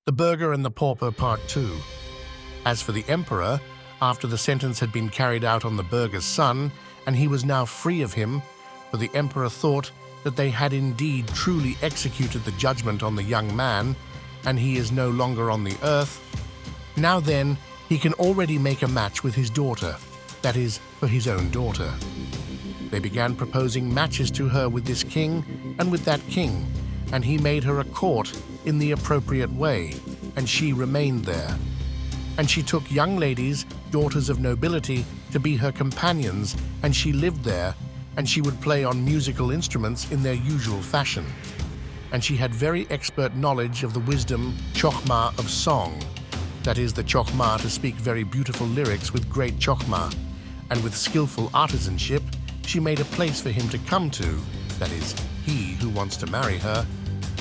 The Burgher and the Pauper Part 2. As for the Emperor, after the sentence had been carried out on the Burgher's son, and he was now free of him, for the Emperor thought that they had indeed truly executed the judgment on the young man, and he is no longer on the earth, now then he can already make a match with his daughter, that is, for his own daughter. They began proposing matches to her with this king and with that king, and he made her a court in the appropriate way, and she remained there. And she took young ladies, daughters of nobility, to be her companions, and she lived there, and she would play on musical instruments in their usual fashion. And she had very expert knowledge of the wisdom, chokhmah, of song, that is, the chokhmah to speak very beautiful lyrics with great chokhmah, and with skillful artisanship, she made a place for him to come to, that is, he who wants to marry her,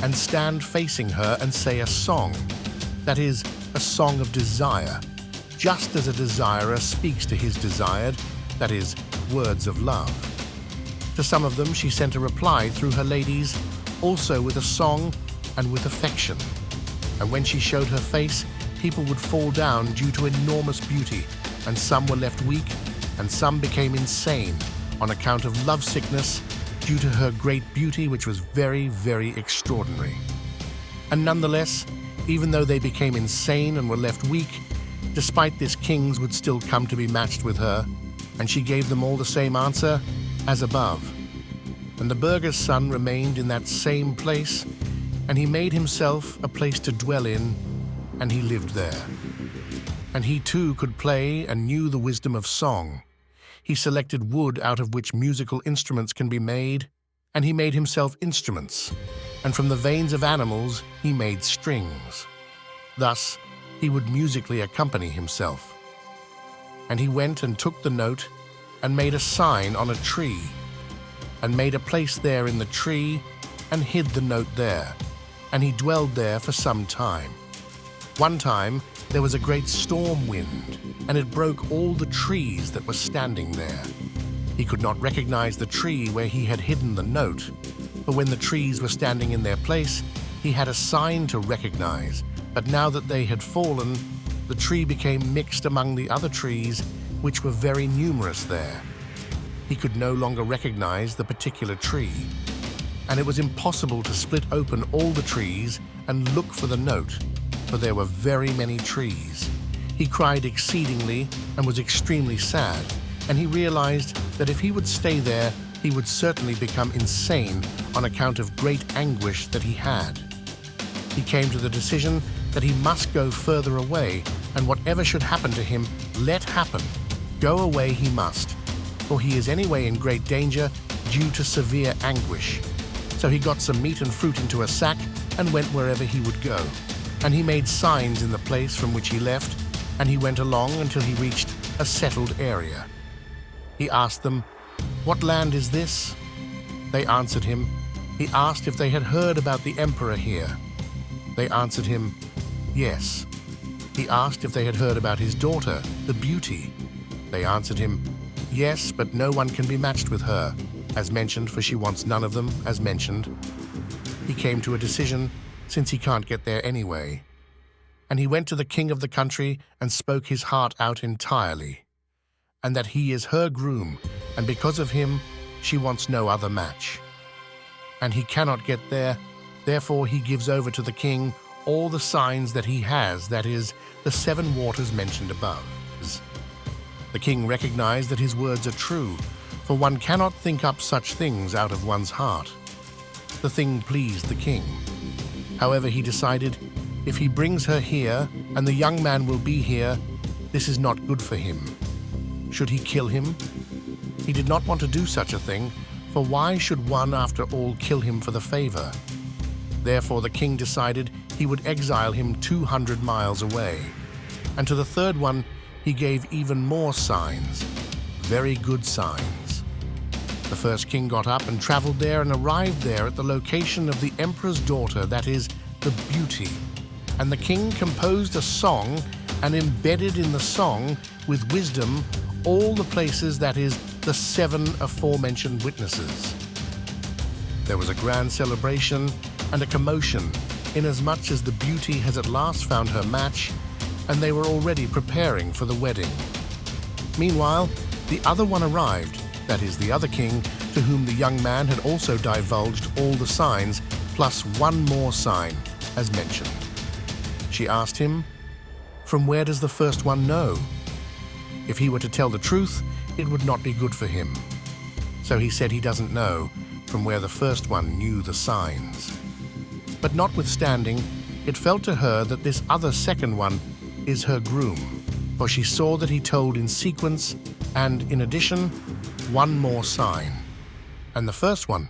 and stand facing her and say a song, that is, a song of desire, just as a desirer speaks to his desired, that is, words of love. To some of them she sent a reply through her ladies, also with a song and with affection. And when she showed her face, people would fall down due to enormous beauty, and some were left weak, and some became insane on account of lovesickness due to her great beauty, which was very, very extraordinary. And nonetheless, even though they became insane and were left weak, despite this, kings would still come to be matched with her, and she gave them all the same answer, as above. And the Burgher's son remained in that same place, and he made himself a place to dwell in, and he lived there. And he too could play and knew the wisdom of song. He selected wood out of which musical instruments can be made, and he made himself instruments, and from the veins of animals he made strings. Thus he would musically accompany himself. And he went and took the note and made a sign on a tree, and made a place there in the tree, and hid the note there, and he dwelled there for some time. One time there was a great storm wind, and it broke all the trees that were standing there. He could not recognize the tree where he had hidden the note, but when the trees were standing in their place, he had a sign to recognize, but now that they had fallen, the tree became mixed among the other trees, which were very numerous there. He could no longer recognize the particular tree, and it was impossible to split open all the trees and look for the note, for there were very many trees. He cried exceedingly and was extremely sad, and he realized that if he would stay there, he would certainly become insane on account of great anguish that he had. He came to the decision that he must go further away, and whatever should happen to him, let happen. Go away he must, for he is anyway in great danger due to severe anguish. So he got some meat and fruit into a sack and went wherever he would go. And he made signs in the place from which he left, and he went along until he reached a settled area. He asked them, "What land is this?" They answered him. He asked if they had heard about the emperor here. They answered him, "Yes." He asked if they had heard about his daughter, the beauty. They answered him, "Yes, but no one can be matched with her, as mentioned, for she wants none of them, as mentioned." He came to a decision, since he can't get there anyway. And he went to the king of the country and spoke his heart out entirely, and that he is her groom, and because of him she wants no other match. And he cannot get there, therefore he gives over to the king all the signs that he has, that is, the 7 waters mentioned above. The king recognized that his words are true, for one cannot think up such things out of one's heart. The thing pleased the king. However, he decided, if he brings her here and the young man will be here, this is not good for him. Should he kill him? He did not want to do such a thing, for why should one, after all, kill him for the favor? Therefore the king decided he would exile him 200 miles away. And to the third one he gave even more signs, very good signs. The first king got up and traveled there and arrived there at the location of the emperor's daughter, that is, the beauty. And the king composed a song and embedded in the song with wisdom all the places, that is, the 7 aforementioned witnesses. There was a grand celebration and a commotion, inasmuch as the beauty has at last found her match, and they were already preparing for the wedding. Meanwhile, the other one arrived, that is, the other king, to whom the young man had also divulged all the signs, plus one more sign, as mentioned. She asked him, "From where does the first one know?" If he were to tell the truth, it would not be good for him. So he said he doesn't know from where the first one knew the signs. But notwithstanding, it fell to her that this other second one is her groom, for she saw that he told in sequence and, in addition, one more sign. And the first one,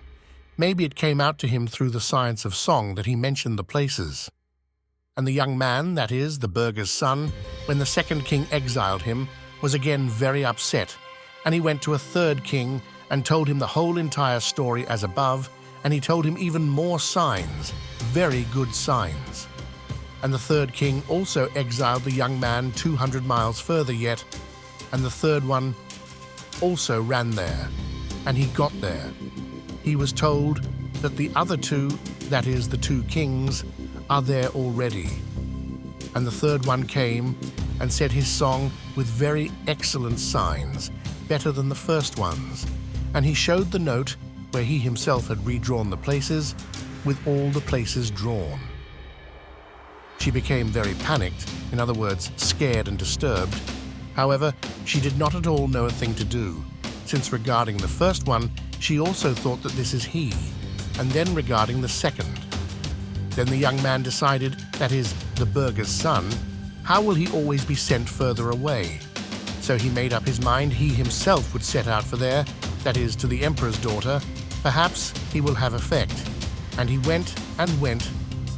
maybe it came out to him through the science of song that he mentioned the places. And the young man, that is, the Burgher's son, when the second king exiled him, was again very upset, and he went to a third king and told him the whole entire story as above, and he told him even more signs, very good signs. And the third king also exiled the young man 200 miles further yet, and the third one also ran there, and he got there. He was told that the other two, that is, the two kings, are there already. And the third one came and said his song with very excellent signs, better than the first ones, and he showed the note where he himself had redrawn the places, with all the places drawn. She became very panicked, in other words, scared and disturbed. However, she did not at all know a thing to do, since regarding the first one, she also thought that this is he, and then regarding the second. Then the young man decided, that is, the Burgher's son, how will he always be sent further away? So he made up his mind he himself would set out for there, that is, to the emperor's daughter. Perhaps he will have effect. And he went and went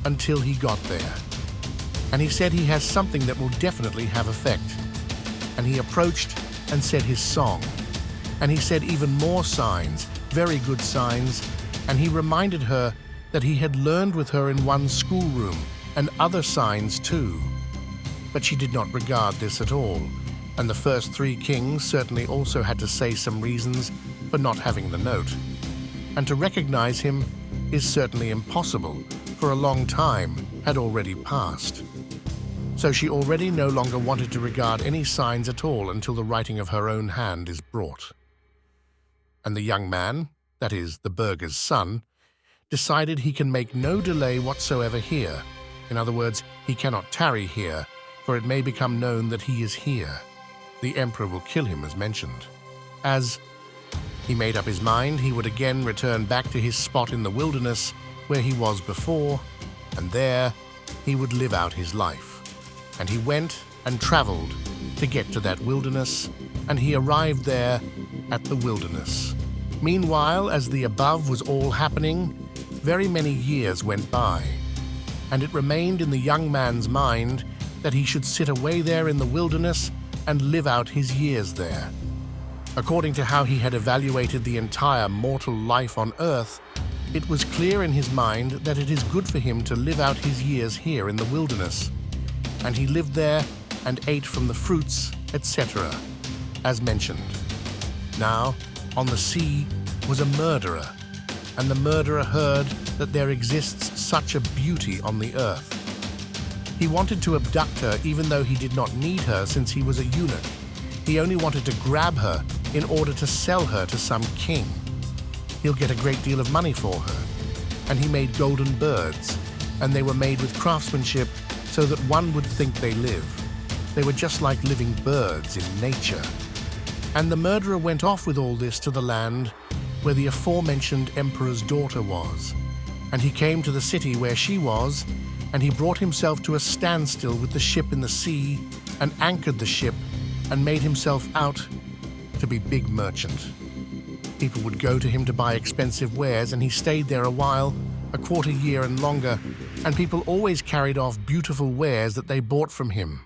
until he got there. And he said he has something that will definitely have effect. And he approached and said his song. And he said even more signs, very good signs, and he reminded her that he had learned with her in one schoolroom, and other signs too. But she did not regard this at all, and the first three kings certainly also had to say some reasons for not having the note. And to recognize him is certainly impossible, for a long time had already passed. So she already no longer wanted to regard any signs at all until the writing of her own hand is brought. And the young man, that is, the Burgher's son, decided he can make no delay whatsoever here. In other words, he cannot tarry here, for it may become known that he is here. The emperor will kill him, as mentioned. As he made up his mind, he would again return back to his spot in the wilderness where he was before, and there he would live out his life. And he went and traveled to get to that wilderness, and he arrived there at the wilderness. Meanwhile, as the above was all happening, very many years went by, and it remained in the young man's mind that he should sit away there in the wilderness and live out his years there. According to how he had evaluated the entire mortal life on earth, it was clear in his mind that it is good for him to live out his years here in the wilderness. And he lived there and ate from the fruits, etc., as mentioned. Now, on the sea was a murderer, and the murderer heard that there exists such a beauty on the earth. He wanted to abduct her even though he did not need her since he was a eunuch. He only wanted to grab her in order to sell her to some king. He'll get a great deal of money for her. And he made golden birds, and they were made with craftsmanship so that one would think they live. They were just like living birds in nature. And the murderer went off with all this to the land where the aforementioned emperor's daughter was. And he came to the city where she was, and he brought himself to a standstill with the ship in the sea, and anchored the ship, and made himself out to be big merchant. People would go to him to buy expensive wares, and he stayed there a while, a quarter year and longer, and people always carried off beautiful wares that they bought from him.